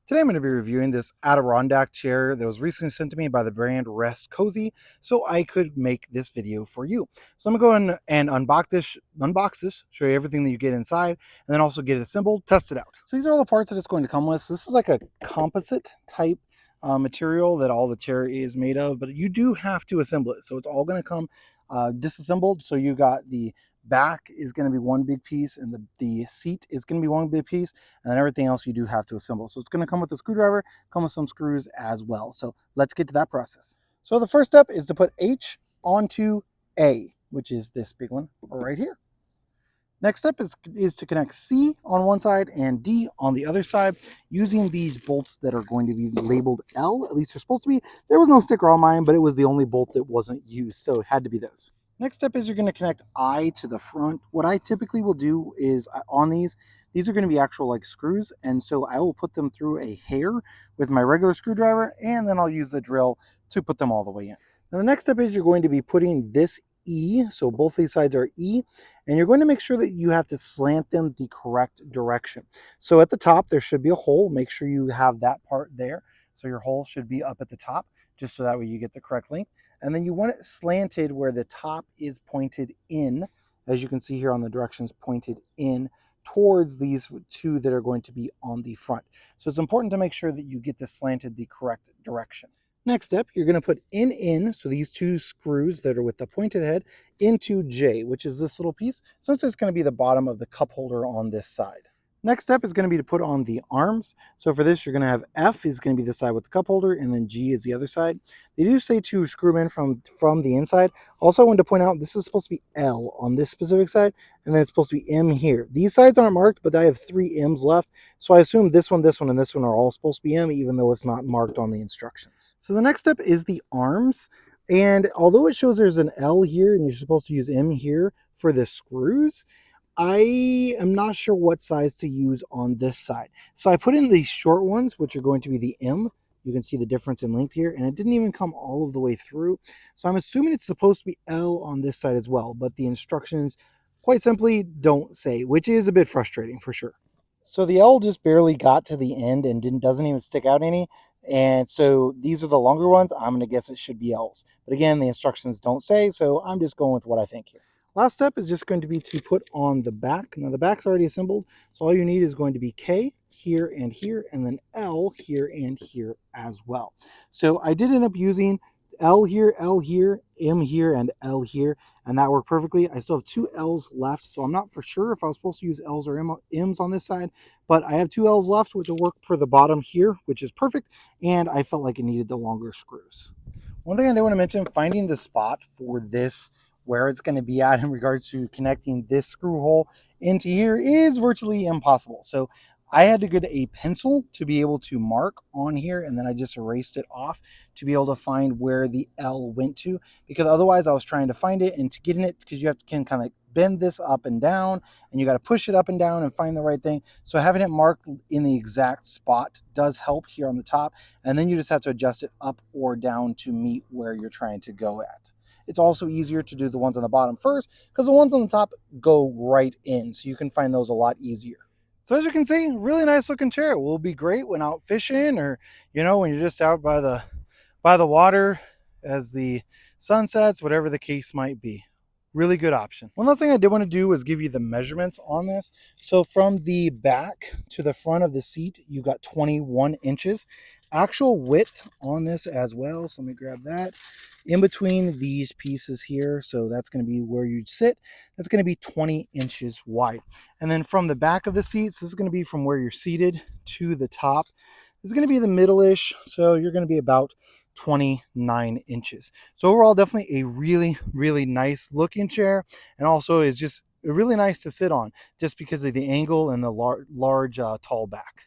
Today I'm going to be reviewing this Adirondack chair that was recently sent to me by the brand RestCozi, so I could make this video for you. So I'm going to go in and unbox this, show you everything that you get inside, and then also get it assembled, test it out. So these are all the parts that it's going to come with. So this is like a composite type material that all the chair is made of, but you do have to assemble it. So it's all going to come disassembled. So you got the back is going to be one big piece, and the seat is going to be one big piece, and then everything else you do have to assemble. So it's going to come with a screwdriver, come with some screws as well. So let's get to that process. So the first step is to put H onto A, which is this big one right here. Next step is to connect C on one side and D on the other side using these bolts that are going to be labeled L. At least they're supposed to be. There was no sticker on mine, but it was the only bolt that wasn't used, so it had to be those. Next step is you're going to connect I to the front. What I typically will do is on these are going to be actual like screws, and so I will put them through a hair with my regular screwdriver, and then I'll use the drill to put them all the way in. Now the next step is you're going to be putting this E, so both these sides are E, and you're going to make sure that you have to slant them the correct direction. So at the top there should be a hole. Make sure you have that part there. So your hole should be up at the top, just so that way you get the correct length. And then you want it slanted where the top is pointed in, as you can see here on the directions, pointed in towards these two that are going to be on the front. So it's important to make sure that you get this slanted the correct direction. Next step, you're going to put in, so these two screws that are with the pointed head, into J, which is this little piece, since it's going to be the bottom of the cup holder on this side. Next step is going to be to put on the arms. So for this, you're going to have F is going to be the side with the cup holder, and then G is the other side. They do say to screw them in from the inside. Also, I wanted to point out this is supposed to be L on this specific side, and then it's supposed to be M here. These sides aren't marked, but I have 3 M's left. So I assume this one, and this one are all supposed to be M, even though it's not marked on the instructions. So the next step is the arms. And although it shows there's an L here, and you're supposed to use M here for the screws, I am not sure what size to use on this side. So I put in these short ones, which are going to be the M. You can see the difference in length here, and it didn't even come all of the way through. So I'm assuming it's supposed to be L on this side as well, but the instructions quite simply don't say, which is a bit frustrating for sure. So the L just barely got to the end and doesn't even stick out any. And so these are the longer ones. I'm going to guess it should be L's. But again, the instructions don't say, so I'm just going with what I think here. Last step is just going to be to put on the back. Now the back's already assembled, so all you need is going to be K here, and then L here and here as well. So I did end up using L here, M here, and L here, and that worked perfectly. I still have 2 L's left, so I'm not for sure if I was supposed to use L's or M's on this side, but I have 2 L's left, which will work for the bottom here, which is perfect, and I felt like it needed the longer screws. One thing I did want to mention, finding the spot for this where it's going to be at in regards to connecting this screw hole into here is virtually impossible. So I had to get a pencil to be able to mark on here, and then I just erased it off to be able to find where the L went to, because otherwise I was trying to find it, and to get in it, because you have to kind of bend this up and down, and you got to push it up and down and find the right thing. So having it marked in the exact spot does help here on the top, and then you just have to adjust it up or down to meet where you're trying to go at. It's also easier to do the ones on the bottom first, because the ones on the top go right in, so you can find those a lot easier. So as you can see, really nice looking chair. It will be great when out fishing, or when you're just out by the water as the sun sets, whatever the case might be. Really good option. One last thing I did want to do was give you the measurements on this. So from the back to the front of the seat, you got 21 inches. Actual width on this as well. So let me grab that. In between these pieces here, so that's going to be where you sit, that's going to be 20 inches wide. And then from the back of the seats, this is going to be from where you're seated to the top. This is going to be the middle-ish, so you're going to be about 29 inches. So overall, definitely a really, really nice looking chair, and also is just really nice to sit on just because of the angle and the large tall back.